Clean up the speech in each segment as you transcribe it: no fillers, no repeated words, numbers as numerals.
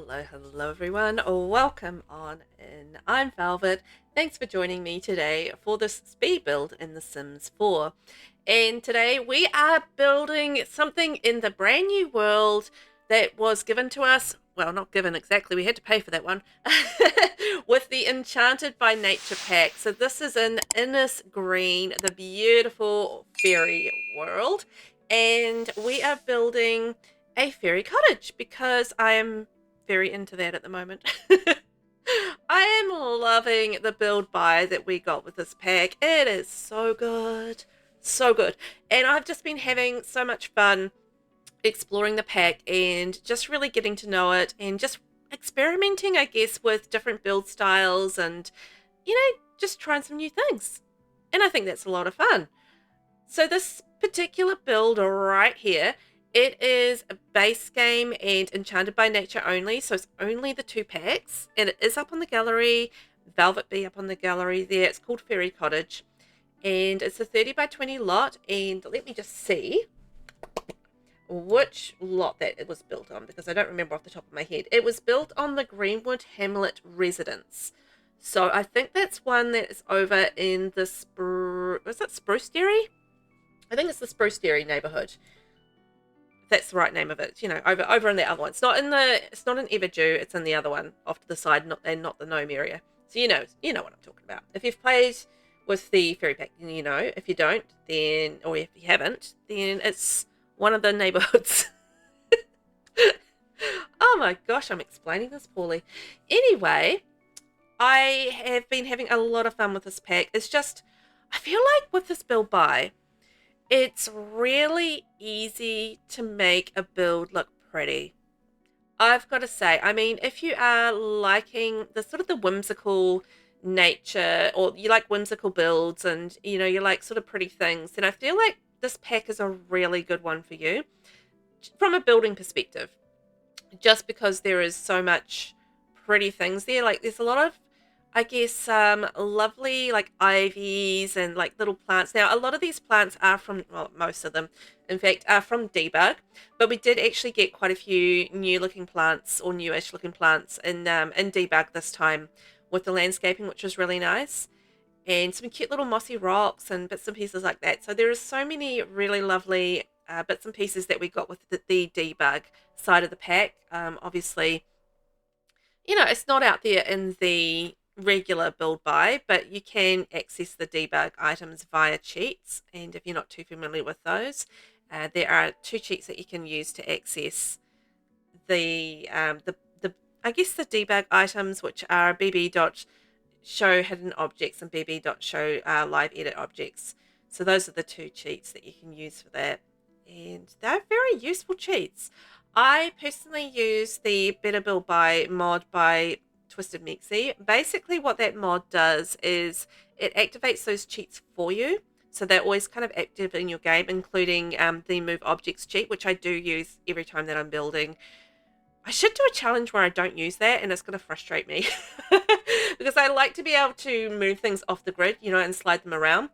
Hello everyone. Welcome on in. I'm Velvet. Thanks for joining me today for this speed build in The Sims 4. And today we are building something in the brand new world that was given to us. Well, not given exactly, we had to pay for that one. With the Enchanted by Nature pack. So this is in Innis Green, the beautiful fairy world. And we are building a fairy cottage because I am very into that at the moment. I am loving the build buy that we got with this pack. It is so good. So good. And I've just been having so much fun exploring the pack and just really getting to know it and just experimenting, I guess, with different build styles and, just trying some new things. And I think that's a lot of fun. So this particular build right here, it is a base game and Enchanted by Nature only, so it's only the two packs, and it is up on the gallery, VelvettB up on the gallery there. It's called Fairy Cottage, and it's a 30 by 20 lot, and let me just see which lot that it was built on, because I don't remember off the top of my head. It was built on the Greenwood Hamlet residence. So I think that's one that is over in the was that Spruce Dairy? I think it's the Spruce Dairy neighborhood. That's the right name of it. Over in the other one. It's not in Everdew. It's in the other one off to the side, not the gnome area. So you know what I'm talking about. If you've played with the fairy pack, then you know. If you don't, then or if you haven't, then it's one of the neighborhoods. Oh my gosh, I'm explaining this poorly. Anyway, I have been having a lot of fun with this pack. It's just, I feel like with this build buy, it's really easy to make a build look pretty. I've got to say, I mean, if you are liking the sort of the whimsical nature, or you like whimsical builds and, you like sort of pretty things, then I feel like this pack is a really good one for you from a building perspective. Just because there is so much pretty things there. Like there's a lot of, I guess, lovely like ivies and like little plants. Now, a lot of these plants are from, well, most of them, in fact, are from debug, but we did actually get quite a few new looking plants or newish looking plants in debug this time with the landscaping, which was really nice. And some cute little mossy rocks and bits and pieces like that. So there are so many really lovely bits and pieces that we got with the debug side of the pack. Obviously, it's not out there in the regular build buy, but you can access the debug items via cheats. And if you're not too familiar with those, there are two cheats that you can use to access the I guess the debug items, which are bb.show hidden objects and bb.show live edit objects. So those are the two cheats that you can use for that, and they're very useful cheats. I personally use the Better Build by mod by Twisted Mexi. Basically what that mod does is it activates those cheats for you. So they're always kind of active in your game, including the move objects cheat, which I do use every time that I'm building. I should do a challenge where I don't use that, and it's going to frustrate me. Because I like to be able to move things off the grid, and slide them around.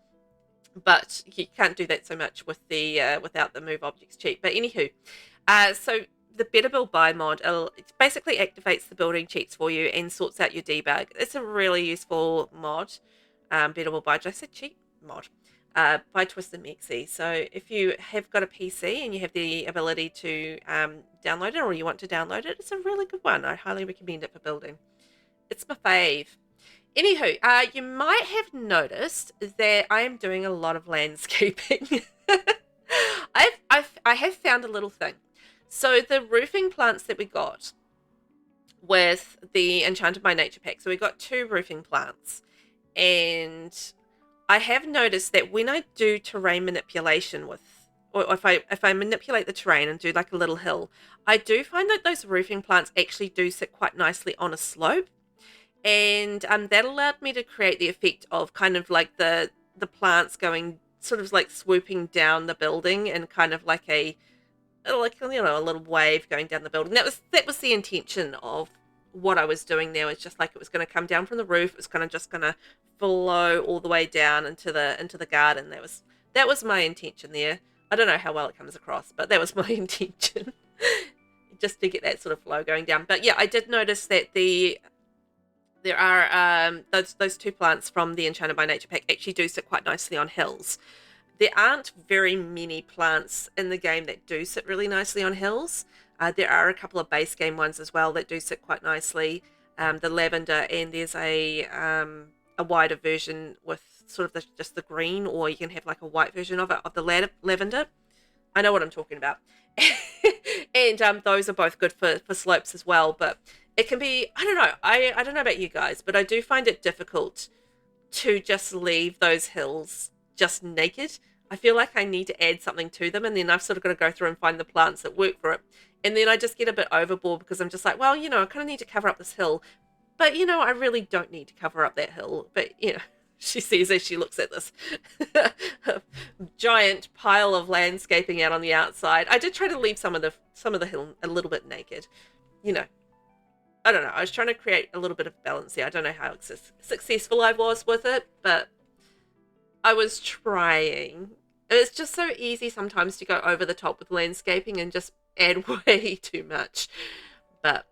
But you can't do that so much with the without the move objects cheat. But anywho, so the Better Build by mod, it basically activates the building cheats for you and sorts out your debug. It's a really useful mod. Better Build by, did I say cheat? Mod. By Twisted Mexi. So if you have got a PC and you have the ability to download it, or you want to download it, it's a really good one. I highly recommend it for building. It's my fave. Anywho, you might have noticed that I am doing a lot of landscaping. I have found a little thing. So the roofing plants that we got with the Enchanted by Nature pack, so we got two roofing plants, and I have noticed that when I do terrain manipulation or if I manipulate the terrain and do like a little hill, I do find that those roofing plants actually do sit quite nicely on a slope. And that allowed me to create the effect of kind of like the plants going sort of like swooping down the building and kind of like a little wave going down the building. That was the intention of what I was doing there. Was just like it was going to come down from the roof. It was kind of just going to flow all the way down into the garden. That was my intention there. I don't know how well it comes across, but that was my intention. just to get that sort of flow going down. But yeah, I did notice that there are those two plants from the Enchanted by Nature pack actually do sit quite nicely on hills. There aren't very many plants in the game that do sit really nicely on hills. There are a couple of base game ones as well that do sit quite nicely. The lavender, and there's a wider version with sort of just the green, or you can have like a white version of it, of the lavender. I know what I'm talking about. And those are both good for slopes as well, but it can be, I don't know, I don't know about you guys, but I do find it difficult to just leave those hills just naked. I feel like I need to add something to them, and then I've sort of got to go through and find the plants that work for it. And then I just get a bit overboard because I'm just like, well, I kind of need to cover up this hill, but I really don't need to cover up that hill. But she sees as she looks at this giant pile of landscaping out on the outside. I did try to leave some of the hill a little bit naked. I don't know. I was trying to create a little bit of balance there. I don't know how successful I was with it, but I was trying. It's just so easy sometimes to go over the top with landscaping and just add way too much. But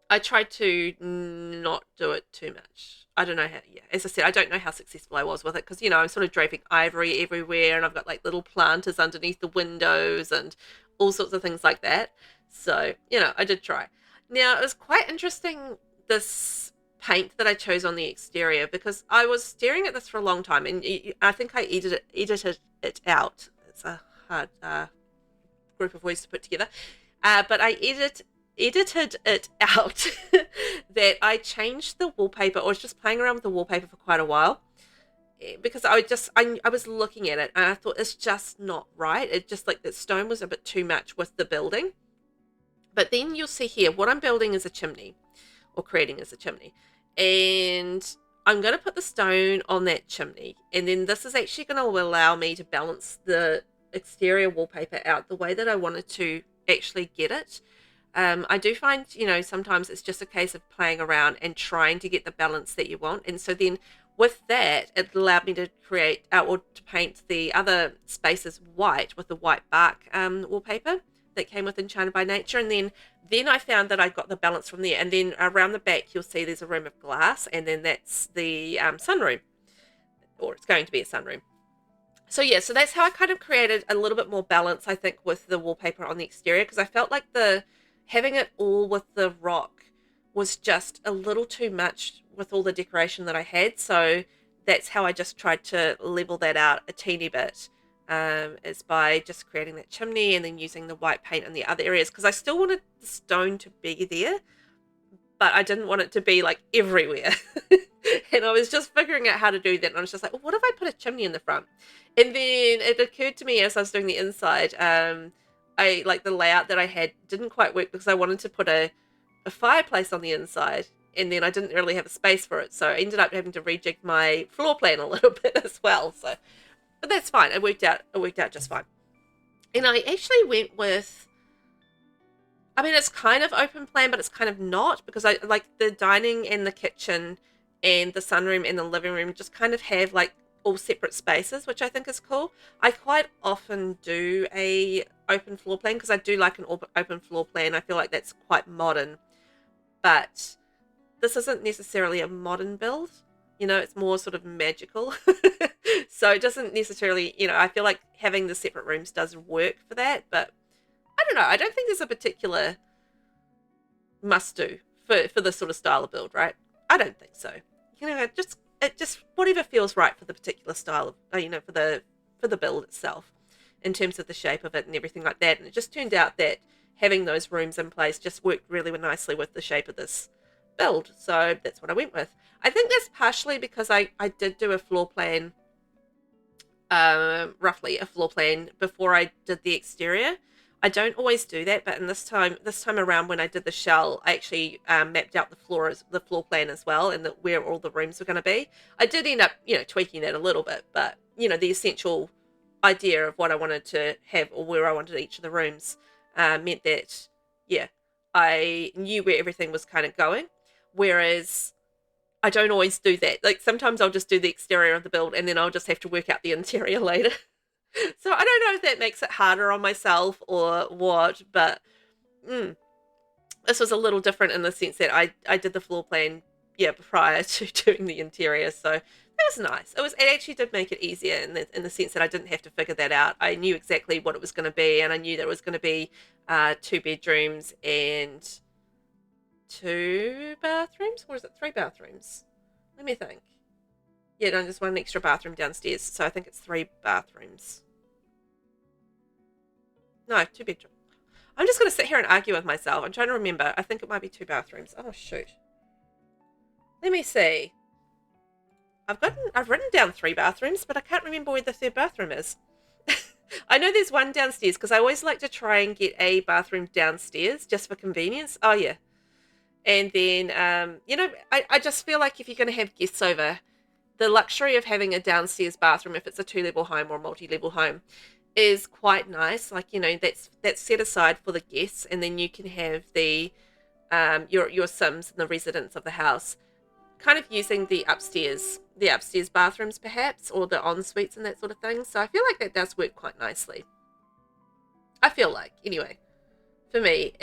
I tried to not do it too much. I don't know how, yeah, as I said, I don't know how successful I was with it because, I'm sort of draping ivory everywhere, and I've got like little planters underneath the windows and all sorts of things like that. So, I did try. Now, it was quite interesting, this paint that I chose on the exterior, because I was staring at this for a long time, and I think I edited it out. It's a hard group of words to put together. But I edited it out that I changed the wallpaper, or was just playing around with the wallpaper for quite a while, because I was looking at it and I thought it's just not right. It just, like, the stone was a bit too much with the building. But then you'll see here, what I'm building is a chimney, or creating is a chimney. And I'm going to put the stone on that chimney. And then this is actually going to allow me to balance the exterior wallpaper out the way that I wanted to actually get it. I do find, sometimes it's just a case of playing around and trying to get the balance that you want. And so then with that, it allowed me to create, or to paint the other spaces white with the white bark wallpaper that came with Enchanted by Nature. And then I found that I got the balance from there. And then around the back, you'll see there's a room of glass, and then that's the sunroom, or it's going to be a sunroom. So yeah, so that's how I kind of created a little bit more balance, I think, with the wallpaper on the exterior, because I felt like having it all with the rock was just a little too much with all the decoration that I had. So that's how I just tried to level that out a teeny bit. Is by just creating that chimney and then using the white paint in the other areas, because I still wanted the stone to be there, but I didn't want it to be like everywhere. And I was just figuring out how to do that, and I was just like, well, what if I put a chimney in the front? And then it occurred to me as I was doing the inside, I like the layout that I had didn't quite work, because I wanted to put a fireplace on the inside, and then I didn't really have a space for it, so I ended up having to rejig my floor plan a little bit as well. So, but that's fine. It worked out just fine. And I actually went with, I mean, it's kind of open plan, but it's kind of not, because I like the dining and the kitchen and the sunroom and the living room just kind of have like all separate spaces, which I think is cool. I quite often do a open floor plan because I do like an open floor plan. I feel like that's quite modern, but this isn't necessarily a modern build. It's more sort of magical. So it doesn't necessarily, I feel like having the separate rooms does work for that, but I don't know. I don't think there's a particular must do for this sort of style of build, right? I don't think so. It just whatever feels right for the particular style of, for the build itself, in terms of the shape of it and everything like that. And it just turned out that having those rooms in place just worked really nicely with the shape of this build. So that's what I went with. I think that's partially because I did do a floor plan, roughly a floor plan before I did the exterior. I don't always do that, but this time around when I did the shell, I actually mapped out the floor plan as well, and where all the rooms were going to be. I did end up, tweaking that a little bit, but the essential idea of what I wanted to have, or where I wanted each of the rooms, meant that, yeah, I knew where everything was kind of going. Whereas I don't always do that. Like, sometimes I'll just do the exterior of the build, and then I'll just have to work out the interior later. So I don't know if that makes it harder on myself or what, but this was a little different in the sense that I did the floor plan, yeah, prior to doing the interior, so that was nice. It actually did make it easier in the sense that I didn't have to figure that out. I knew exactly what it was going to be, and I knew that it was going to be 2 bedrooms and 2 bathrooms, or is it 3 bathrooms? Let me think. Yeah, no, there's one extra bathroom downstairs, so I think it's 3 bathrooms. No, 2 bedrooms. I'm just going to sit here and argue with myself. I'm trying to remember. I think it might be 2 bathrooms. Oh, shoot. Let me see. I've written down 3 bathrooms, but I can't remember where the third bathroom is. I know there's one downstairs because I always like to try and get a bathroom downstairs just for convenience. Oh, yeah. And then, I just feel like if you're going to have guests over, the luxury of having a downstairs bathroom, if it's a 2-level home or multi-level home, is quite nice. Like, that's set aside for the guests, and then you can have the your Sims and the residents of the house kind of using the upstairs bathrooms perhaps, or the en suites and that sort of thing. So I feel like that does work quite nicely. I feel like, anyway, for me,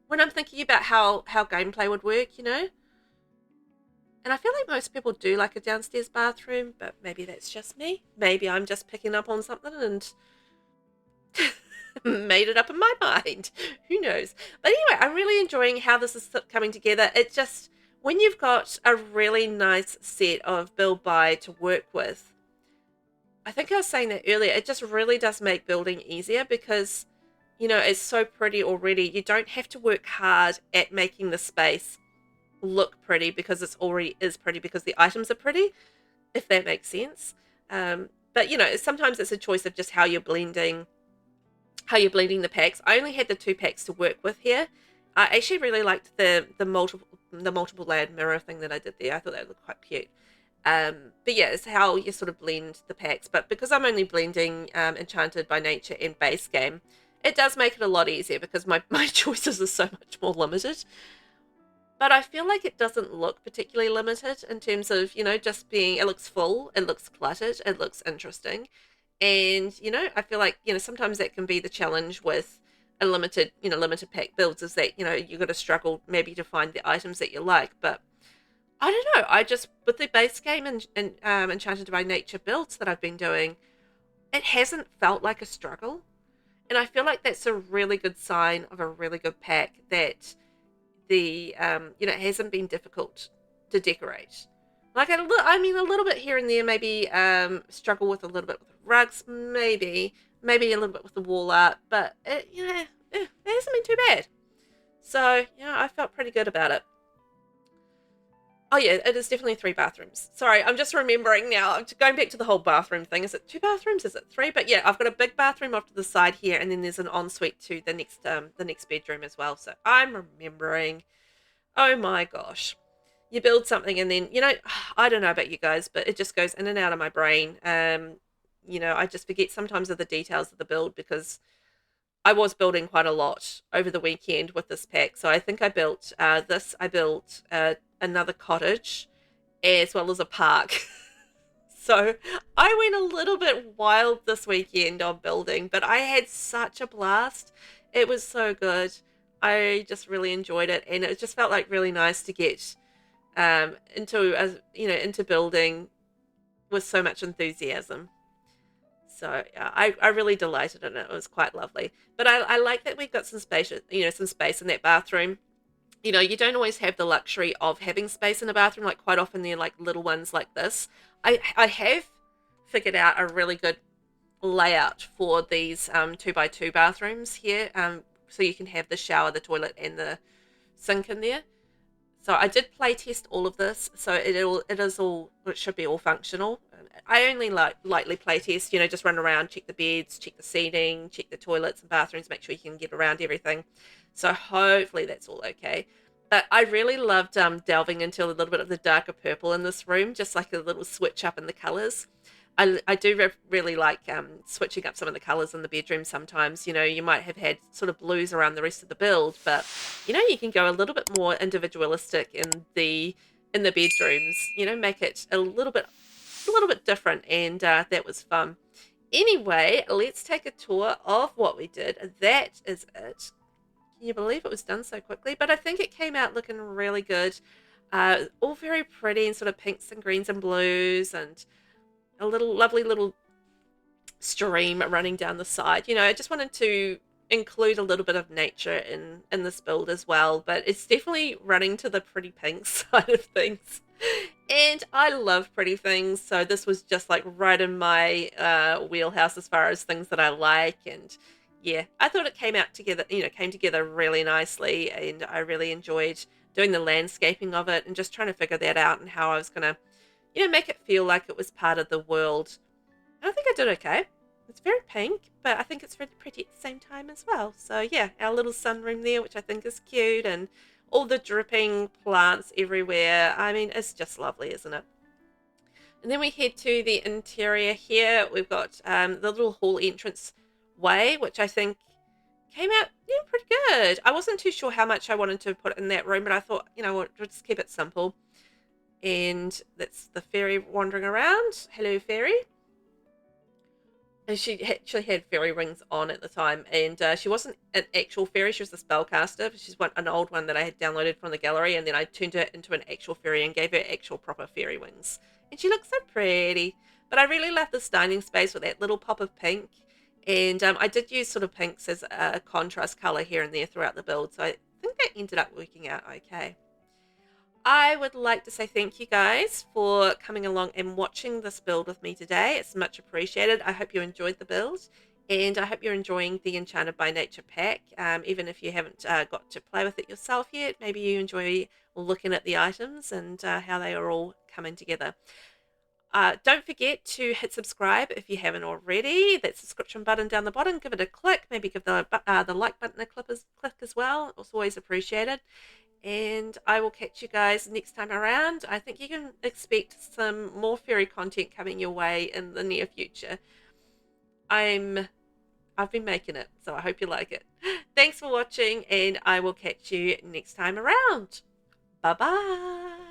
when I'm thinking about how gameplay would work, and I feel like most people do like a downstairs bathroom, but maybe that's just me. Maybe I'm just picking up on something and made it up in my mind. Who knows? But anyway, I'm really enjoying how this is coming together. It just, when you've got a really nice set of build buy to work with, I think I was saying that earlier, it just really does make building easier because, it's so pretty already. You don't have to work hard at making the space look pretty because it's already is pretty because the items are pretty, if that makes sense. But sometimes it's a choice of just how you're blending the packs. I only had the 2 packs to work with here. I actually really liked the multiple layered mirror thing that I did there. I thought that looked quite cute. But yeah, it's how you sort of blend the packs. But because I'm only blending Enchanted by Nature and base game, it does make it a lot easier because my choices are so much more limited. But I feel like it doesn't look particularly limited in terms of, just being, it looks full, it looks cluttered, it looks interesting. And, I feel like, sometimes that can be the challenge with a limited pack builds is that, you've got to struggle maybe to find the items that you like. But I don't know, with the base game and Enchanted by Nature builds that I've been doing, it hasn't felt like a struggle. And I feel like that's a really good sign of a really good pack that it hasn't been difficult to decorate. Like a little bit here and there, maybe struggle with a little bit with rugs, maybe a little bit with the wall art, but it hasn't been too bad. So I felt pretty good about it. Oh yeah, it is definitely 3 bathrooms. Sorry, I'm just remembering now. I'm going back to the whole bathroom thing. Is it 2 bathrooms? Is it 3? But yeah, I've got a big bathroom off to the side here, and then there's an ensuite to the next bedroom as well. So I'm remembering. Oh my gosh. You build something and then, I don't know about you guys, but it just goes in and out of my brain. I just forget sometimes of the details of the build because I was building quite a lot over the weekend with this pack. So I think I built another cottage as well as a park. So I went a little bit wild this weekend on building, but I had such a blast. It was so good. I just really enjoyed it, and it just felt like really nice to get into building with so much enthusiasm. So yeah, I really delighted in it. It was quite lovely. But I like that we've got some space, some space in that bathroom. You don't always have the luxury of having space in a bathroom. Like quite often they're like little ones like this. I have figured out a really good layout for these 2x2 bathrooms here. So you can have the shower, the toilet, and the sink in there. So I did play test all of this, so it should be all functional. I only lightly play test, just run around, check the beds, check the seating, check the toilets and bathrooms, make sure you can get around everything. So hopefully that's all okay. But I really loved delving into a little bit of the darker purple in this room, just like a little switch up in the colours. I do really like switching up some of the colours in the bedroom sometimes. You might have had sort of blues around the rest of the build, but you can go a little bit more individualistic in the bedrooms. Make it a little bit different, and that was fun. Anyway, let's take a tour of what we did. That is it. Can you believe it was done so quickly? But I think it came out looking really good. All very pretty and sort of pinks and greens and blues, and a little lovely little stream running down the side. You know, I just wanted to include a little bit of nature in this build as well, but it's definitely running to the pretty pink side of things. And I love pretty things, so this was just like right in my wheelhouse as far as things that I like. And yeah, I thought it came out together, you know, came together really nicely, and I really enjoyed doing the landscaping of it and just trying to figure that out and how I was gonna, you know, make it feel like it was part of the world. I think I did okay. It's very pink, but I think it's really pretty at the same time as well. So yeah, our little sunroom there, which I think is cute, and all the dripping plants everywhere. I mean, it's just lovely, isn't it? And then we head to the interior here. We've got the little hall entrance way, which I think came out, yeah, pretty good. I wasn't too sure how much I wanted to put in that room, but I thought, you know what, we'll just keep it simple. And that's the fairy wandering around. Hello, fairy. And she actually had fairy rings on at the time, and she wasn't an actual fairy. She was a spellcaster. She's an old one that I had downloaded from the gallery, and then I turned her into an actual fairy and gave her actual proper fairy wings. And she looks so pretty. But I really love this dining space with that little pop of pink. And I did use sort of pinks as a contrast color here and there throughout the build, so I think that ended up working out okay. I would like to say thank you guys for coming along and watching this build with me today. It's much appreciated. I hope you enjoyed the build, and I hope you're enjoying the Enchanted by Nature pack. Even if you haven't got to play with it yourself yet, maybe you enjoy looking at the items and how they are all coming together. Don't forget to hit subscribe if you haven't already. That subscription button down the bottom, give it a click. Maybe give the like button a click as well. It's always appreciated. And I will catch you guys next time around. I think you can expect some more fairy content coming your way in the near future. I've been making it, so I hope you like it. Thanks for watching, and I will catch you next time around. Bye bye.